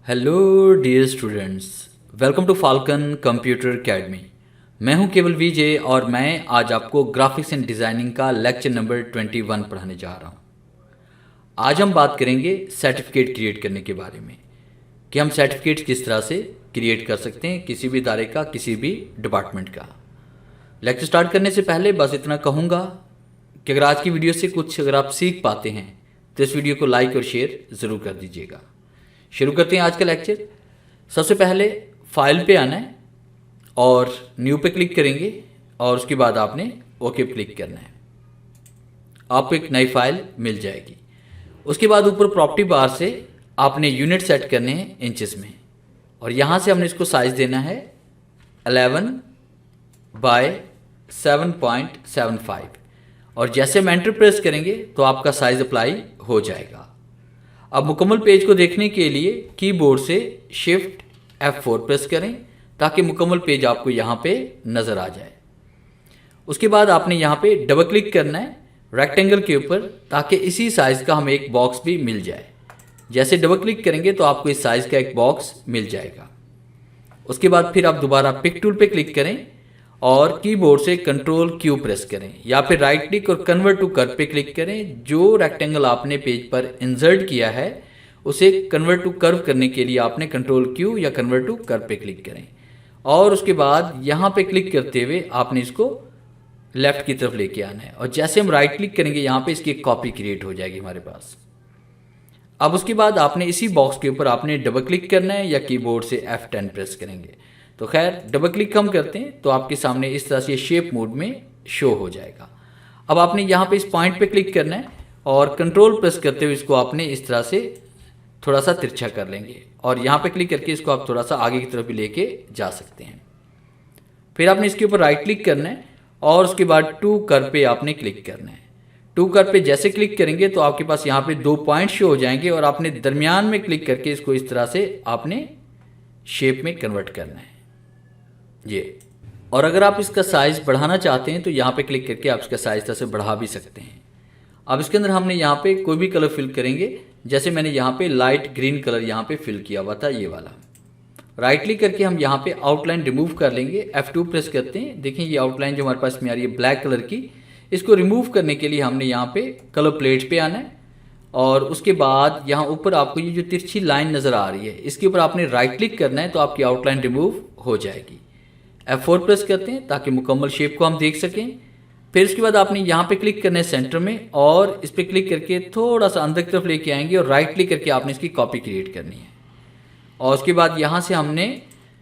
Hello dear students, welcome to Falcon Computer Academy. मैं हूं केवल विजय और मैं आज आपको ग्राफिक्स एंड डिज़ाइनिंग का लेक्चर नंबर 21 पढ़ाने जा रहा हूं। आज हम बात करेंगे सर्टिफिकेट क्रिएट करने के बारे में कि हम सर्टिफिकेट किस तरह से क्रिएट कर सकते हैं किसी भी इदारे का, किसी भी डिपार्टमेंट का। लेक्चर स्टार्ट करने से पहले बस इतना कहूँगा कि अगर आज की वीडियो से कुछ अगर आप सीख पाते हैं तो इस वीडियो को लाइक और शेयर ज़रूर कर दीजिएगा। शुरू करते हैं आज का लेक्चर। सबसे पहले फाइल पे आना है और न्यू पे क्लिक करेंगे और उसके बाद आपने ओके पे क्लिक करना है। आपको एक नई फाइल मिल जाएगी। उसके बाद ऊपर प्रॉपर्टी बार से आपने यूनिट सेट करने हैं इंचेस में और यहाँ से हमने इसको साइज़ देना है 11 बाय 7.75 और जैसे हम एंटर प्रेस करेंगे तो आपका साइज़ अप्लाई हो जाएगा। अब मुकम्मल पेज को देखने के लिए कीबोर्ड से शिफ्ट F4 प्रेस करें ताकि मुकम्मल पेज आपको यहाँ पे नज़र आ जाए। उसके बाद आपने यहाँ पे डबल क्लिक करना है रेक्टेंगल के ऊपर ताकि इसी साइज़ का हमें एक बॉक्स भी मिल जाए। जैसे डबल क्लिक करेंगे तो आपको इस साइज़ का एक बॉक्स मिल जाएगा। उसके बाद फिर आप दोबारा पिक टूल पे क्लिक करें और कीबोर्ड से कंट्रोल Q प्रेस करें या फिर राइट क्लिक और कन्वर्ट टू कर्व पे क्लिक करें। जो रेक्टेंगल आपने पेज पर इंसर्ट किया है उसे कन्वर्ट टू कर्व करने के लिए आपने कंट्रोल Q या कन्वर्ट टू कर्व पे क्लिक करें और उसके बाद यहाँ पे क्लिक करते हुए आपने इसको लेफ़्ट की तरफ लेके आना है और जैसे हम राइट क्लिक करेंगे यहाँ पे इसकी एक कॉपी क्रिएट हो जाएगी हमारे पास। अब उसके बाद आपने इसी बॉक्स के ऊपर आपने डबल क्लिक करना है या कीबोर्ड से F10 प्रेस करेंगे। तो खैर डबल क्लिक हम करते हैं तो आपके सामने इस तरह से शेप मोड में शो हो जाएगा। अब आपने यहाँ पे इस पॉइंट पे क्लिक करना है और कंट्रोल प्रेस करते हुए इसको आपने इस तरह से थोड़ा सा तिरछा कर लेंगे और यहाँ पे क्लिक करके इसको आप थोड़ा सा आगे की तरफ भी लेके जा सकते हैं। फिर आपने इसके ऊपर राइट क्लिक करना है और उसके बाद टू कर्व पे आपने क्लिक करना है। टू कर्व पे जैसे क्लिक करेंगे तो आपके पास यहाँ पे 2 पॉइंट शो हो जाएंगे और आपने दरमियान में क्लिक करके इसको इस तरह से आपने शेप में कन्वर्ट करना है ये। और अगर आप इसका साइज़ बढ़ाना चाहते हैं तो यहाँ पे क्लिक करके आप इसका साइज़ तरह से बढ़ा भी सकते हैं। अब इसके अंदर हमने यहाँ पे कोई भी कलर फिल करेंगे। जैसे मैंने यहाँ पे लाइट ग्रीन कलर यहाँ पे फिल किया हुआ था, ये वाला। राइट क्लिक करके हम यहाँ पे आउटलाइन रिमूव कर लेंगे। F2 प्रेस करते हैं। देखें ये आउटलाइन जो हमारे पास में आ रही है ब्लैक कलर की, इसको रिमूव करने के लिए हमने यहाँ पे कलर प्लेट पे आना है और उसके बाद यहाँ ऊपर आपको ये जो तिरछी लाइन नज़र आ रही है इसके ऊपर आपने राइट क्लिक करना है तो आपकी आउटलाइन रिमूव हो जाएगी। F4 प्रेस करते हैं ताकि मुकम्मल शेप को हम देख सकें। फिर उसके बाद आपने यहाँ पे क्लिक करना है सेंटर में और इस पर क्लिक करके थोड़ा सा अंदर की तरफ लेके आएंगे और राइट क्लिक करके आपने इसकी कॉपी क्रिएट करनी है। और उसके बाद यहाँ से हमने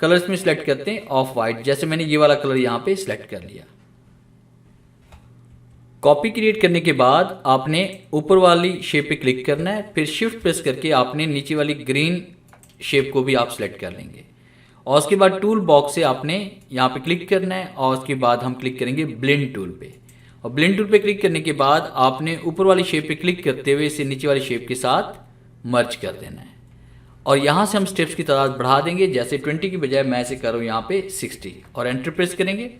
कलर्स में सिलेक्ट करते हैं ऑफ वाइट। जैसे मैंने ये वाला कलर यहाँ पे सिलेक्ट कर लिया। कॉपी क्रिएट करने के बाद आपने ऊपर वाली शेप पे क्लिक करना है। फिर शिफ्ट प्रेस करके आपने नीचे वाली ग्रीन शेप को भी आप सिलेक्ट कर लेंगे और उसके बाद टूल बॉक्स से आपने यहाँ पे क्लिक करना है और उसके बाद हम क्लिक करेंगे ब्लेंड टूल पे और ब्लेंड टूल पे क्लिक करने के बाद आपने ऊपर वाली शेप पे क्लिक करते हुए इसे नीचे वाली शेप के साथ मर्ज कर देना है और यहाँ से हम स्टेप्स की तादाद बढ़ा देंगे। जैसे 20 की बजाय मैं इसे कर रहा हूँ यहाँ पे 60 और एंटर प्रेस करेंगे।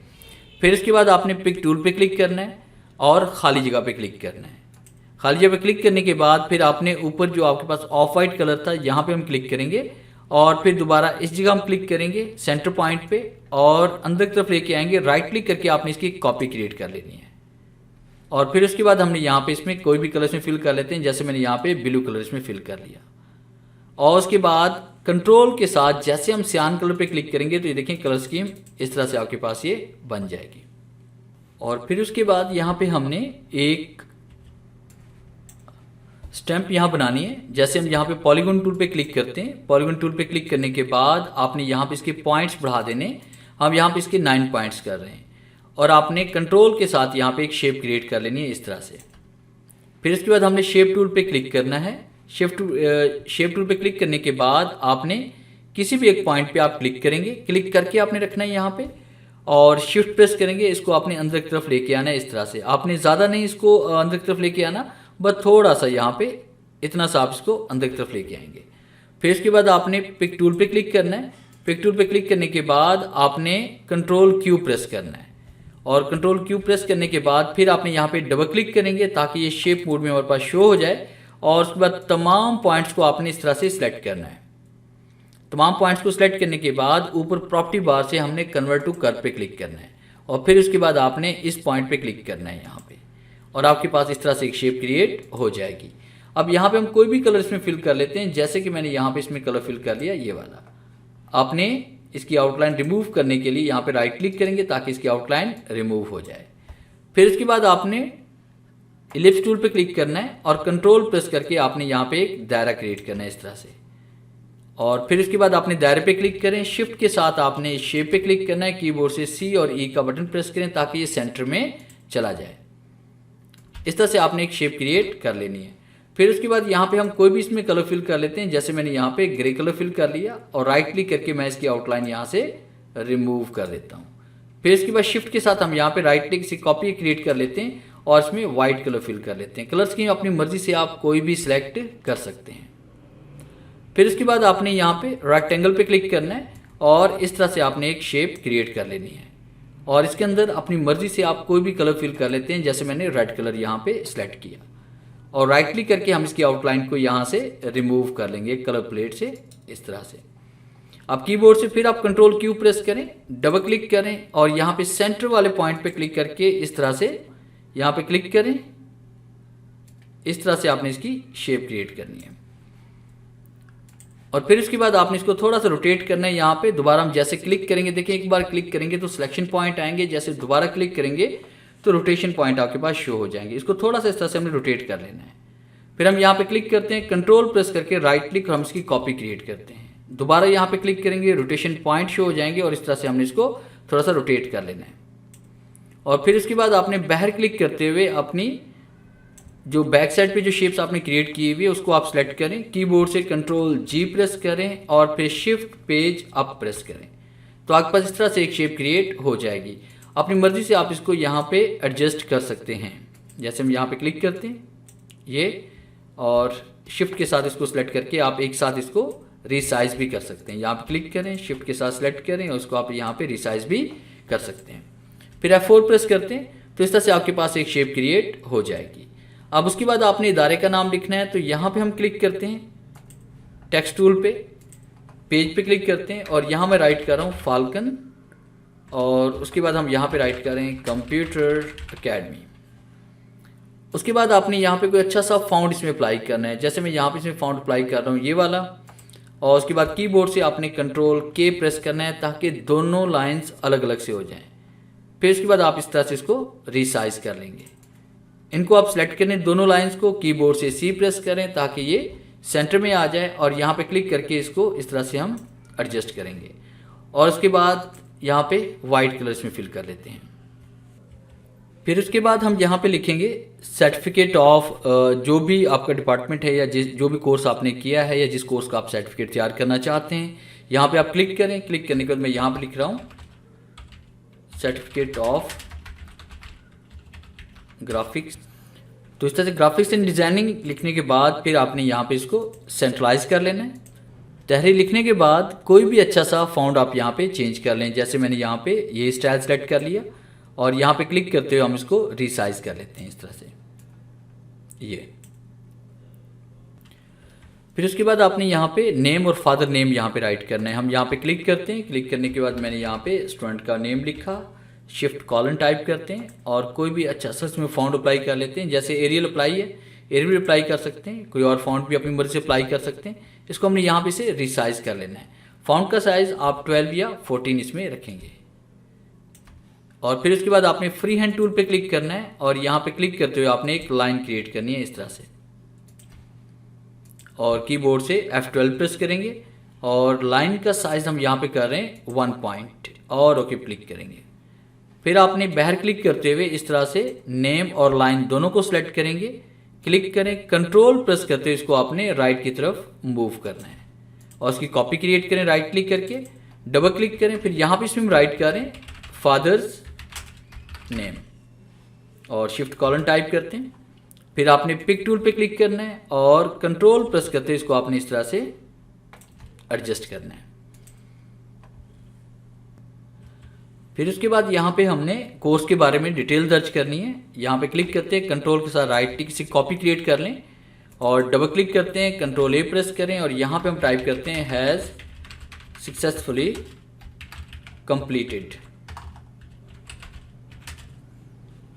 फिर इसके बाद आपने पिक टूल पे क्लिक करना है और खाली जगह पे क्लिक करना है। खाली जगह पे क्लिक करने के बाद फिर आपने ऊपर जो आपके पास ऑफ वाइट कलर था यहाँ पे हम क्लिक करेंगे और फिर दोबारा इस जगह हम क्लिक करेंगे सेंटर पॉइंट पे और अंदर की तरफ लेके आएंगे। राइट क्लिक करके आपने इसकी कॉपी क्रिएट कर लेनी है और फिर उसके बाद हमने यहाँ पे इसमें कोई भी कलर इसमें फिल कर लेते हैं। जैसे मैंने यहाँ पे ब्लू कलर इसमें फिल कर लिया और उसके बाद कंट्रोल के साथ जैसे हम सियान कलर पे क्लिक करेंगे तो ये देखें कलर स्कीम इस तरह से आपके पास ये बन जाएगी। और फिर उसके बाद यहाँ पे हमने एक स्टैम्प यहाँ बनानी है। जैसे हम यहाँ पे पॉलीगॉन टूल पे क्लिक करते हैं। पॉलीगॉन टूल पे क्लिक करने के बाद आपने यहाँ पे इसके पॉइंट्स बढ़ा देने। हम यहाँ पे इसके 9 पॉइंट्स कर रहे हैं और आपने कंट्रोल के साथ यहाँ पे एक शेप क्रिएट कर लेनी है इस तरह से। फिर इसके बाद हमने शेप टूल पे क्लिक करना है। शेप टूल पे क्लिक करने के बाद आपने किसी भी एक पॉइंट पे आप क्लिक करेंगे। क्लिक करके आपने रखना है यहाँ पे और शिफ्ट प्रेस करेंगे। इसको आपने अंदर की तरफ लेके आना है इस तरह से। आपने ज़्यादा नहीं इसको अंदर की तरफ लेके आना, बस थोड़ा सा यहाँ पे इतना सा आप इसको अंदर की तरफ लेके आएंगे। फिर इसके बाद आपने पिक टूल पे क्लिक करना है। पिक टूल पे क्लिक करने के बाद आपने कंट्रोल Q प्रेस करना है और कंट्रोल Q प्रेस करने के बाद फिर आपने यहाँ पे डबल क्लिक करेंगे ताकि ये शेप मोड में हमारे पास शो हो जाए और उसके बाद तमाम पॉइंट्स को आपने इस तरह से सिलेक्ट करना है। तमाम पॉइंट्स को सिलेक्ट करने के बाद ऊपर प्रॉपर्टी बार से हमने कन्वर्ट टू कर्व पे क्लिक करना है और फिर उसके बाद आपने इस पॉइंट पे क्लिक करना है यहाँ पे, और आपके पास इस तरह से एक शेप क्रिएट हो जाएगी। अब यहाँ पे हम कोई भी कलर इसमें फिल कर लेते हैं, जैसे कि मैंने यहाँ पे इसमें कलर फिल कर लिया ये वाला। आपने इसकी आउटलाइन रिमूव करने के लिए यहाँ पे राइट क्लिक करेंगे ताकि इसकी आउटलाइन रिमूव हो जाए। फिर उसके बाद आपने इलिप्स टूल पे क्लिक करना है और कंट्रोल प्रेस करके आपने यहाँ पे एक दायरा क्रिएट करना है इस तरह से, और फिर उसके बाद आपने दायरे पे क्लिक करें। शिफ्ट के साथ आपने शेप पे क्लिक करना है, कीबोर्ड से सी और ई का बटन प्रेस करें ताकि ये सेंटर में चला जाए। इस तरह से आपने एक शेप क्रिएट कर लेनी है। फिर उसके बाद यहाँ पे हम कोई भी इसमें कलर फिल कर लेते हैं, जैसे मैंने यहाँ पे ग्रे कलर फिल कर लिया और राइट क्लिक करके मैं इसकी आउटलाइन यहाँ से रिमूव कर देता हूँ। फिर इसके बाद शिफ्ट के साथ हम यहाँ पे राइट क्लिक से कॉपी क्रिएट कर लेते हैं और इसमें वाइट कलर फिल कर लेते हैं। कलर स्कीम अपनी मर्जी से आप कोई भी सिलेक्ट कर सकते हैं। फिर उसके बाद आपने यहाँ पे रेक्टेंगल पे क्लिक करना है और इस तरह से आपने एक शेप क्रिएट कर लेनी है, और इसके अंदर अपनी मर्जी से आप कोई भी कलर फिल कर लेते हैं, जैसे मैंने रेड कलर यहाँ पे सिलेक्ट किया और राइट क्लिक करके हम इसकी आउटलाइन को यहाँ से रिमूव कर लेंगे कलर प्लेट से इस तरह से। अब कीबोर्ड से फिर आप कंट्रोल क्यू प्रेस करें, डबल क्लिक करें और यहाँ पे सेंटर वाले पॉइंट पे क्लिक करके इस तरह से यहाँ पे क्लिक करें। इस तरह से आपने इसकी शेप क्रिएट करनी है और फिर उसके बाद आपने इसको थोड़ा सा रोटेट करना है। यहाँ पे दोबारा हम जैसे क्लिक करेंगे, देखिए एक बार क्लिक करेंगे तो सिलेक्शन पॉइंट आएंगे, जैसे दोबारा क्लिक करेंगे तो रोटेशन पॉइंट आपके पास शो हो जाएंगे। इसको थोड़ा सा इस तरह से हमने रोटेट कर लेना है। फिर हम यहाँ पे क्लिक करते हैं, कंट्रोल प्रेस करके राइट क्लिक और हम इसकी कॉपी क्रिएट करते हैं। दोबारा यहाँ पे क्लिक करेंगे, रोटेशन पॉइंट शो हो जाएंगे और इस तरह से हमने इसको थोड़ा सा रोटेट कर लेना है। और फिर उसके बाद आपने बाहर क्लिक करते हुए अपनी जो बैक साइड पे जो शेप्स आपने क्रिएट की हुई है उसको आप सेलेक्ट करें, कीबोर्ड से कंट्रोल जी प्रेस करें और फिर शिफ्ट पेज अप प्रेस करें, तो आपके पास इस तरह से एक शेप क्रिएट हो जाएगी। अपनी मर्जी से आप इसको यहाँ पे एडजस्ट कर सकते हैं। जैसे हम यहाँ पे क्लिक करते हैं ये, और शिफ्ट के साथ इसको सिलेक्ट करके आप एक साथ इसको रिसाइज भी कर सकते हैं। यहाँ पे क्लिक करें, शिफ्ट के साथ सिलेक्ट करें और इसको आप यहाँ पे रिसाइज भी कर सकते हैं। फिर F4 प्रेस करते हैं तो इस तरह से आपके पास एक शेप क्रिएट हो जाएगी। अब उसके बाद आपने इदारे का नाम लिखना है, तो यहाँ पे हम क्लिक करते हैं टेक्स्ट टूल पे, पेज पे क्लिक करते हैं और यहाँ मैं राइट कर रहा हूँ फाल्कन, और उसके बाद हम यहाँ पे राइट करें कंप्यूटर एकेडमी। उसके बाद आपने यहाँ पे कोई अच्छा सा फाउंड इसमें अप्लाई करना है, जैसे मैं यहाँ पे इसमें फाउंड अप्लाई कर रहा हूँ ये वाला, और उसके बाद कीबोर्ड से आपने कंट्रोल के प्रेस करना है ताकि दोनों लाइंस अलग अलग से हो जाएं। फिर उसके बाद आप इस तरह से इसको रिसाइज कर लेंगे। इनको आप सेलेक्ट करें दोनों लाइंस को, कीबोर्ड से सी प्रेस करें ताकि ये सेंटर में आ जाए और यहाँ पे क्लिक करके इसको इस तरह से हम एडजस्ट करेंगे, और उसके बाद यहाँ पे वाइट कलर इसमें फिल कर लेते हैं। फिर उसके बाद हम यहाँ पे लिखेंगे सर्टिफिकेट ऑफ जो भी आपका डिपार्टमेंट है या जो भी कोर्स आपने किया है या जिस कोर्स का आप सर्टिफिकेट तैयार करना चाहते हैं, यहाँ पे आप क्लिक करें। क्लिक करने के बाद मैं यहाँ पे लिख रहा हूँ सर्टिफिकेट ऑफ ग्राफिक्स। तो इस तरह से ग्राफिक्स एंड डिज़ाइनिंग लिखने के बाद फिर आपने यहाँ पे इसको सेंट्रलाइज कर लेना है। तहरीर लिखने के बाद कोई भी अच्छा सा फॉन्ट आप यहाँ पे चेंज कर लें, जैसे मैंने यहाँ पे ये स्टाइल सेलेक्ट कर लिया और यहाँ पे क्लिक करते हुए हम इसको रिसाइज कर लेते हैं इस तरह से ये। फिर उसके बाद आपने यहाँ पे नेम और फादर नेम यहाँ पे राइट करना है। हम यहाँ पे क्लिक करते हैं, क्लिक करने के बाद मैंने यहाँ पे स्टूडेंट का नेम लिखा, शिफ्ट कॉलन टाइप करते हैं और कोई भी अच्छा सा इसमें फॉन्ट अप्लाई कर लेते हैं। जैसे एरियल अप्लाई है, एरियल अप्लाई कर सकते हैं, कोई और फॉन्ट भी अपनी मर्जी से अप्लाई कर सकते हैं। इसको हमने यहाँ पे से रिसाइज कर लेना है। फॉन्ट का साइज़ आप 12 या 14 इसमें रखेंगे, और फिर उसके बाद आपने फ्री हैंड टूल पे क्लिक करना है और यहाँ पे क्लिक करते हुए आपने एक लाइन क्रिएट करनी है इस तरह से, और कीबोर्ड से F12 प्रेस करेंगे और लाइन का साइज हम यहाँ पे कर रहे हैं 1 पॉइंट और ओके क्लिक करेंगे। फिर आपने बाहर क्लिक करते हुए इस तरह से नेम और लाइन दोनों को सिलेक्ट करेंगे, क्लिक करें, कंट्रोल प्रेस करते हुए इसको आपने राइट की तरफ मूव करना है और उसकी कॉपी क्रिएट करें राइट क्लिक करके, डबल क्लिक करें, फिर यहाँ पे इसमें राइट करें फादर्स नेम और शिफ्ट कॉलन टाइप करते हैं। फिर आपने पिक टूल पे क्लिक करना है और कंट्रोल प्रेस करते हुए इसको आपने इस तरह से एडजस्ट करना है। फिर उसके बाद यहाँ पे हमने कोर्स के बारे में डिटेल दर्ज करनी है। यहाँ पे क्लिक करते हैं, कंट्रोल के साथ राइट क्लिक से कॉपी क्रिएट कर लें और डबल क्लिक करते हैं, कंट्रोल ए प्रेस करें और यहाँ पे हम टाइप करते हैं हैज़ सक्सेसफुली कंप्लीटेड।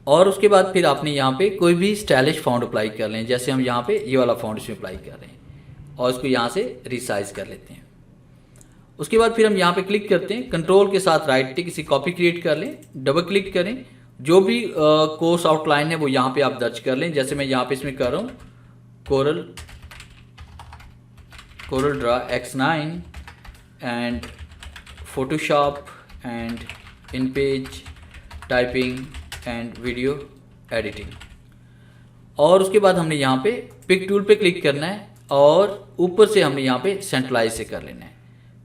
और उसके बाद फिर आपने यहाँ पे कोई भी स्टाइलिश फॉन्ट अप्लाई कर लें, जैसे हम यहाँ पे ये वाला फॉन्ट इसमें अप्लाई कर रहे हैं और इसको यहाँ से रिसाइज कर लेते हैं। उसके बाद फिर हम यहाँ पे क्लिक करते हैं, कंट्रोल के साथ राइट टिक, इसी कॉपी क्रिएट कर लें, डबल क्लिक करें, जो भी कोर्स आउटलाइन है वो यहाँ पे आप दर्ज कर लें। जैसे मैं यहाँ पे इसमें कर रहा हूँ Corel Draw X9 and Photoshop and in page typing and video editing. और उसके बाद हमने यहाँ पे पिक टूल पे क्लिक करना है और ऊपर से हमने यहाँ पे सेंट्रलाइज से कर लेना है।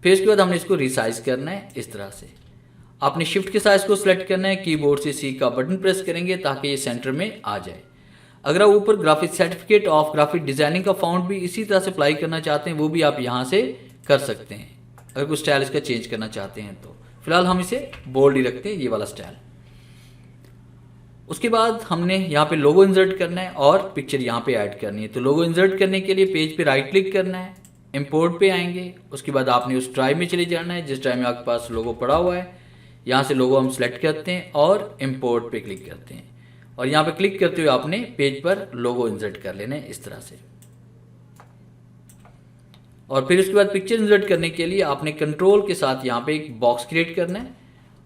फिर उसके बाद हमने इसको रिसाइज करना है इस तरह से। आपने शिफ्ट के साइज को सिलेक्ट करना है, कीबोर्ड से सी का बटन प्रेस करेंगे ताकि ये सेंटर में आ जाए। अगर आप ऊपर graphic certificate of graphic designing का फॉन्ट भी इसी तरह से अप्लाई करना चाहते हैं, वो भी आप यहाँ से कर सकते हैं अगर कुछ स्टाइल इसका चेंज करना चाहते हैं तो। फिलहाल हम इसे बोल्ड ही रखते हैं, ये वाला स्टाइल। उसके बाद हमने यहाँ पे लोगो इंसर्ट करना है और पिक्चर यहाँ पे ऐड करनी है। तो लोगो इंसर्ट करने के लिए पेज पे राइट क्लिक करना है, इंपोर्ट पे आएंगे। उसके बाद आपने उस ड्राइव में चले जाना है जिस ड्राइव में आपके पास लोगो पड़ा हुआ है। यहाँ से लोगो हम सेलेक्ट करते हैं और इंपोर्ट पे क्लिक करते हैं और यहाँ पे क्लिक करते हुए आपने पेज पर लोगो इंसर्ट कर लेना है इस तरह से। और फिर उसके बाद पिक्चर इंसर्ट करने के लिए आपने कंट्रोल के साथ यहाँ पे एक बॉक्स क्रिएट करना है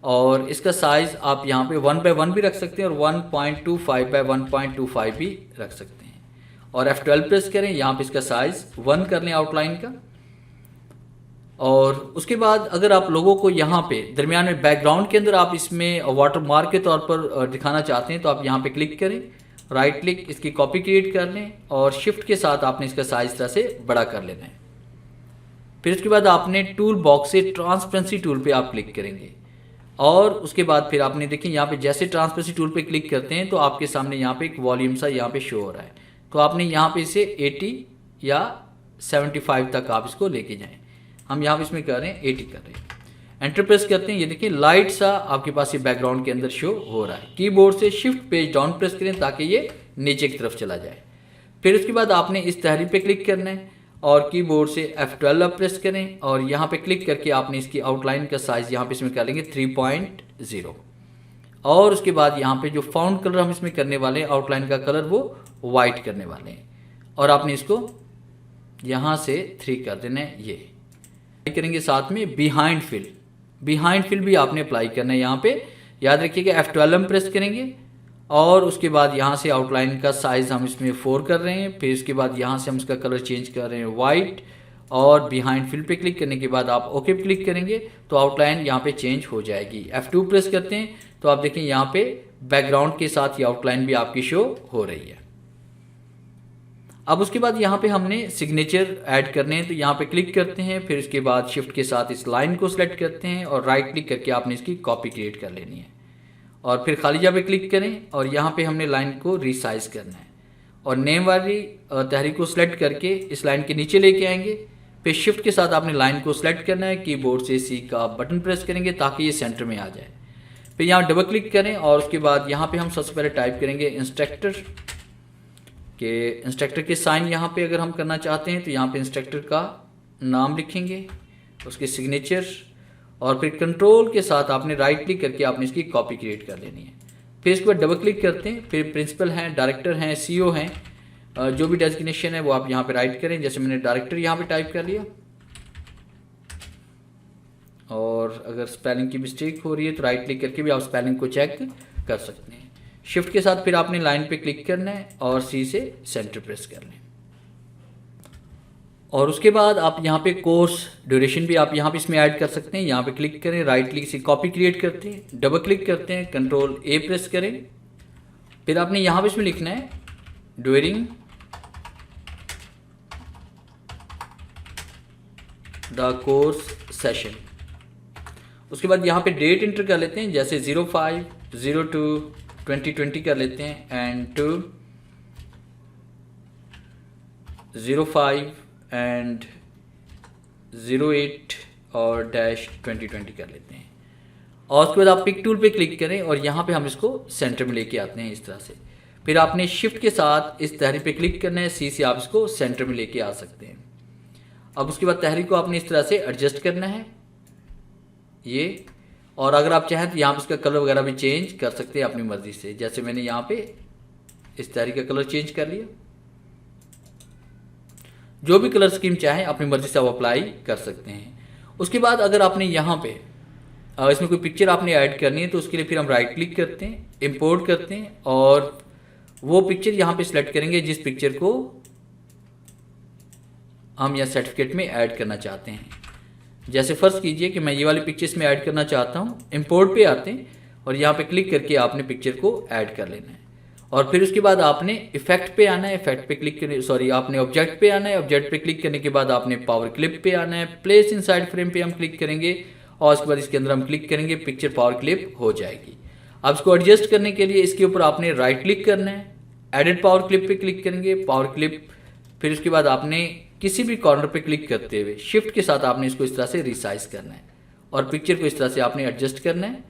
और इसका साइज आप यहाँ पे 1x1 भी रख सकते हैं और 1.25x1.25 भी रख सकते हैं। और F12 प्रेस करें, यहाँ पे इसका साइज 1 कर लें आउटलाइन का। और उसके बाद अगर आप लोगों को यहाँ पे दरमियान में बैकग्राउंड के अंदर आप इसमें वाटर मार्क के तौर पर दिखाना चाहते हैं तो आप यहाँ पे क्लिक करें, राइट क्लिक, इसकी कॉपी क्रिएट कर लें और शिफ्ट के साथ आपने इसका साइज तरह से बड़ा कर लेना है। फिर उसके बाद आपने टूल बॉक्स से ट्रांसपेरेंसी टूल पे आप क्लिक करेंगे और उसके बाद फिर आपने देखें यहाँ पे जैसे ट्रांसपेरेंसी टूल पे क्लिक करते हैं तो आपके सामने यहाँ पे एक वॉल्यूम सा यहाँ पे शो हो रहा है। तो आपने यहाँ पे इसे 80 या 75 तक आप इसको लेके जाएं। हम यहाँ पे इसमें कर रहे हैं 80 कर रहे हैं। एंटर प्रेस करते हैं, ये देखिए लाइट सा आपके पास ये बैकग्राउंड के अंदर शो हो रहा है। कीबोर्ड से शिफ्ट पेज डाउन प्रेस करें ताकि ये नीचे की तरफ चला जाए। फिर उसके बाद आपने इस तहरीर पे क्लिक करना है और कीबोर्ड से F12 प्रेस करें और यहाँ पे क्लिक करके आपने इसकी आउटलाइन का साइज यहाँ पे इसमें कर लेंगे 3.0। और उसके बाद यहाँ पे जो फॉन्ट कलर हम इसमें करने वाले हैं, आउटलाइन का कलर वो वाइट करने वाले हैं और आपने इसको यहाँ से 3 कर देना है। ये करेंगे साथ में बिहाइंड फिल भी आपने अप्लाई करना है। यहाँ पे याद रखिएगा F12 प्रेस करेंगे और उसके बाद यहाँ से आउटलाइन का साइज़ हम इसमें 4 कर रहे हैं। फिर उसके बाद यहाँ से हम इसका कलर चेंज कर रहे हैं वाइट और बिहाइंड फिल पे क्लिक करने के बाद आप ओके पे क्लिक करेंगे तो आउटलाइन यहाँ पे चेंज हो जाएगी। F2 प्रेस करते हैं तो आप देखें यहाँ पे बैकग्राउंड के साथ ये आउटलाइन भी आपकी शो हो रही है। अब उसके बाद यहाँ पे हमने सिग्नेचर ऐड करने हैं तो यहाँ पे क्लिक करते हैं। फिर उसके बाद शिफ्ट के साथ इस लाइन को सिलेक्ट करते हैं और राइट क्लिक करके आपने इसकी कॉपी क्रिएट कर लेनी है और फिर खाली जगह पे क्लिक करें और यहाँ पे हमने लाइन को रिसाइज करना है और नेम वाली तहरीर को सिलेक्ट करके इस लाइन के नीचे लेके आएंगे। फिर शिफ्ट के साथ आपने लाइन को सिलेक्ट करना है, कीबोर्ड से सी का बटन प्रेस करेंगे ताकि ये सेंटर में आ जाए। फिर यहाँ डबल क्लिक करें और उसके बाद यहाँ पे हम सबसे पहले टाइप करेंगे इंस्ट्रक्टर के साइन यहाँ पे अगर हम करना चाहते हैं तो यहाँ पे इंस्ट्रक्टर का नाम लिखेंगे, उसके सिग्नेचर और फिर कंट्रोल के साथ आपने राइट क्लिक करके आपने इसकी कॉपी क्रिएट कर लेनी है। फिर इसके बाद डबल क्लिक करते हैं। फिर प्रिंसिपल हैं, डायरेक्टर हैं, सीईओ हैं, जो भी डेजिग्नेशन है वो आप यहाँ पे राइट करें। जैसे मैंने डायरेक्टर यहाँ पे टाइप कर लिया और अगर स्पेलिंग की मिस्टेक हो रही है तो राइट क्लिक करके भी आप स्पेलिंग को चेक कर सकते हैं। शिफ्ट के साथ फिर आपने लाइन पे क्लिक करना है और सी से सेंटर प्रेस कर लें और उसके बाद आप यहाँ पे कोर्स ड्यूरेशन भी आप यहाँ पे इसमें ऐड कर सकते हैं। यहाँ पे क्लिक करें, राइट क्लिक से कॉपी क्रिएट करते हैं, डबल क्लिक करते हैं, कंट्रोल ए प्रेस करें। फिर आपने यहाँ पे इसमें लिखना है ड्यूरिंग द कोर्स सेशन। उसके बाद यहाँ पे डेट इंटर कर लेते हैं, जैसे 05/02/2020 कर लेते हैं एंड 05 एंड 08 और -2020 कर लेते हैं। और उसके बाद आप पिक टूल पे क्लिक करें और यहाँ पे हम इसको सेंटर में लेके आते हैं इस तरह से। फिर आपने शिफ्ट के साथ इस तहरीर पे क्लिक करना है, सी से आप इसको सेंटर में लेके आ सकते हैं। अब उसके बाद तहरीर को आपने इस तरह से एडजस्ट करना है ये। और अगर आप चाहें तो यहाँ पे इसका कलर वगैरह भी चेंज कर सकते हैं अपनी मर्ज़ी से। जैसे मैंने यहाँ पे इस तरीके का कलर चेंज कर लिया। जो भी कलर स्कीम चाहें अपनी मर्ज़ी से आप अप्लाई कर सकते हैं। उसके बाद अगर आपने यहाँ पे इसमें कोई पिक्चर आपने ऐड करनी है तो उसके लिए फिर हम राइट क्लिक करते हैं, इंपोर्ट करते हैं और वो पिक्चर यहाँ पे सिलेक्ट करेंगे जिस पिक्चर को हम यहाँ सर्टिफिकेट में ऐड करना चाहते हैं। जैसे फ़र्ज़ कीजिए कि मैं ये वाली पिक्चर इसमें ऐड करना चाहता हूँ। इंपोर्ट पे आते हैं और यहाँ पे क्लिक करके आपने पिक्चर को ऐड कर लेना है। और फिर उसके बाद आपने इफेक्ट पे आना है, इफेक्ट पे क्लिक करने आपने ऑब्जेक्ट पे आना है, ऑब्जेक्ट पे क्लिक करने के बाद आपने पावर क्लिप पे आना है। प्लेस इनसाइड फ्रेम पे हम क्लिक करेंगे और उसके बाद इसके अंदर हम क्लिक करेंगे, पिक्चर पावर क्लिप हो जाएगी। अब इसको एडजस्ट करने के लिए इसके ऊपर आपने राइट क्लिक करना है, एडिट पावर क्लिप पे क्लिक करेंगे, पावर क्लिप, फिर उसके बाद आपने किसी भी कॉर्नर पे क्लिक करते हुए शिफ्ट के साथ आपने इसको इस तरह से रिसाइज करना है और पिक्चर को इस तरह से आपने एडजस्ट करना है।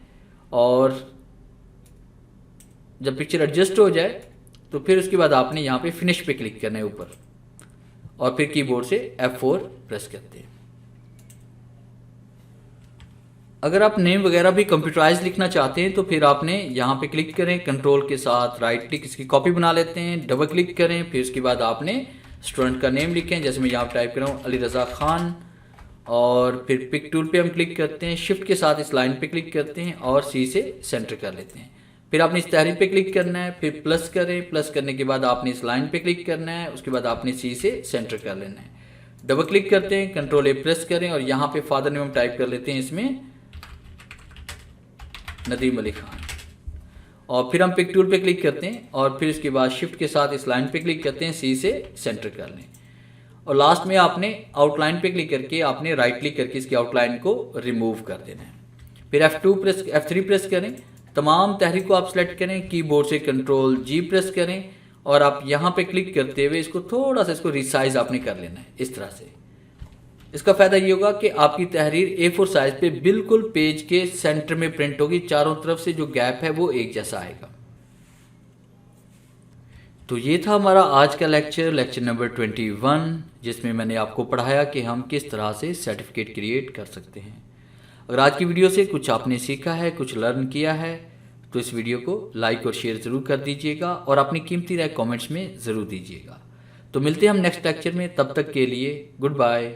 और जब पिक्चर एडजस्ट हो जाए तो फिर उसके बाद आपने यहाँ पे फिनिश पे क्लिक करना है ऊपर और फिर कीबोर्ड से F4 प्रेस करते हैं। अगर आप नेम वगैरह भी कंप्यूटराइज लिखना चाहते हैं तो फिर आपने यहाँ पे क्लिक करें, कंट्रोल के साथ राइट क्लिक, इसकी कॉपी बना लेते हैं, डबल क्लिक करें, फिर उसके बाद आपने स्टूडेंट का नेम लिखें। जैसे मैं यहाँ टाइप कर रहा हूँ अली रज़ा खान और फिर पिक टूल पे हम क्लिक करते हैं, शिफ्ट के साथ इस लाइन पे क्लिक करते हैं और सी से सेंटर कर लेते हैं। फिर आपने इस तहरीर पे क्लिक करना है, फिर प्लस करें, प्लस करने के बाद आपने इस लाइन पे क्लिक करना है, उसके बाद आपने सी से सेंटर कर लेना है। डबल क्लिक करते हैं, कंट्रोल ए प्रेस करें और यहाँ पे फादर नेम हम टाइप कर लेते हैं इसमें नदीम अली खान और फिर हम पिक टूल पे क्लिक करते हैं और फिर इसके बाद शिफ्ट के साथ इस लाइन पे क्लिक करते हैं, सी से सेंटर कर लें और लास्ट में आपने आउटलाइन पे क्लिक करके आपने राइट क्लिक करके इसकी आउटलाइन को रिमूव कर देना है। फिर F3 प्रेस करें, तमाम तहरीर को आप सेलेक्ट करें, कीबोर्ड से कंट्रोल G प्रेस करें और आप यहाँ पे क्लिक करते हुए इसको थोड़ा सा इसको रिसाइज आपने कर लेना है इस तरह से। इसका फ़ायदा ये होगा कि आपकी तहरीर A4 साइज पे बिल्कुल पेज के सेंटर में प्रिंट होगी, चारों तरफ से जो गैप है वो एक जैसा आएगा। तो ये था हमारा आज का लेक्चर नंबर 21, जिसमें मैंने आपको पढ़ाया कि हम किस तरह से सर्टिफिकेट क्रिएट कर सकते हैं। अगर आज की वीडियो से कुछ आपने सीखा है, कुछ लर्न किया है, तो इस वीडियो को लाइक और शेयर ज़रूर कर दीजिएगा और अपनी कीमती राय कमेंट्स में ज़रूर दीजिएगा। तो मिलते हैं हम नेक्स्ट लेक्चर में, तब तक के लिए गुड बाय।